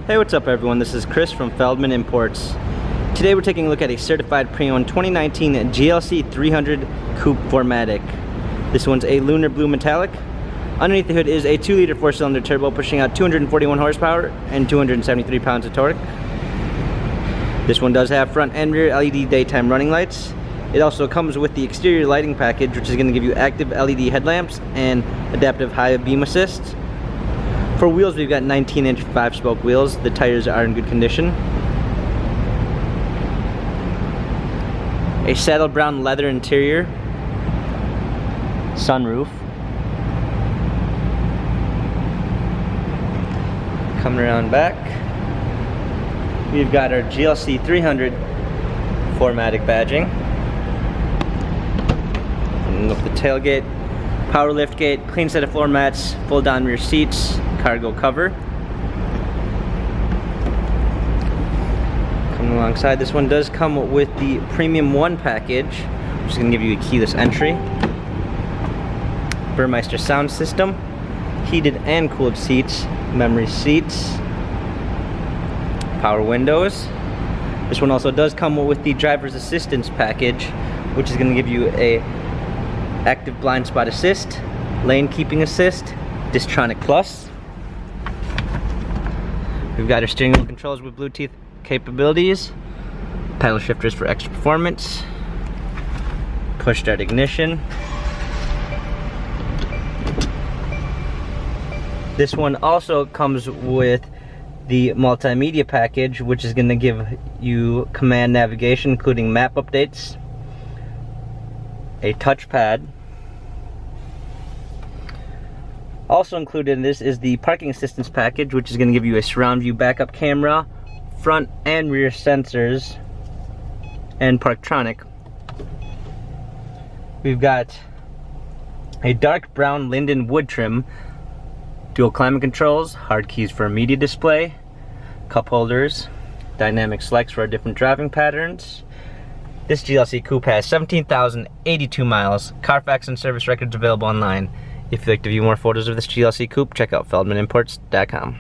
Hey, what's up everyone? This is Chris from Feldmann Imports. Today we're taking a look at a certified pre-owned 2019 GLC 300 Coupe 4MATIC. This one's a lunar blue metallic. Underneath the hood is a 2-liter 4-cylinder turbo pushing out 241 horsepower and 273 pounds of torque. This one does have front and rear LED daytime running lights. It also comes with the exterior lighting package, which is going to give you active LED headlamps and adaptive high beam assist. For wheels, we've got 19-inch 5-spoke wheels. The tires are in good condition. A saddle brown leather interior. Sunroof. Coming around back, we've got our GLC 300 4MATIC badging. And up the tailgate, power lift gate, clean set of floor mats, full down rear seats, cargo cover. Coming alongside, this one does come with the Premium 1 package, which is going to give you a keyless entry, Burmeister sound system, heated and cooled seats, memory seats, power windows. This one also does come with the driver's assistance package, which is going to give you a active blind spot assist, lane keeping assist, Distronic Plus. We've got our steering wheel controls with Bluetooth capabilities, paddle shifters for extra performance, push start ignition. This one also comes with the Multimedia Package, which is going to give you command navigation, including map updates, a touchpad. Also included in this is the Parking Assistance Package, which is going to give you a surround view backup camera, front and rear sensors, and Parktronic. We've got a dark brown linden wood trim, dual climate controls, hard keys for a media display, cup holders, dynamic selects for our different driving patterns. This GLC Coupe has 17,082 miles, Carfax and service records available online. If you'd like to view more photos of this GLC Coupe, check out feldmannimports.com.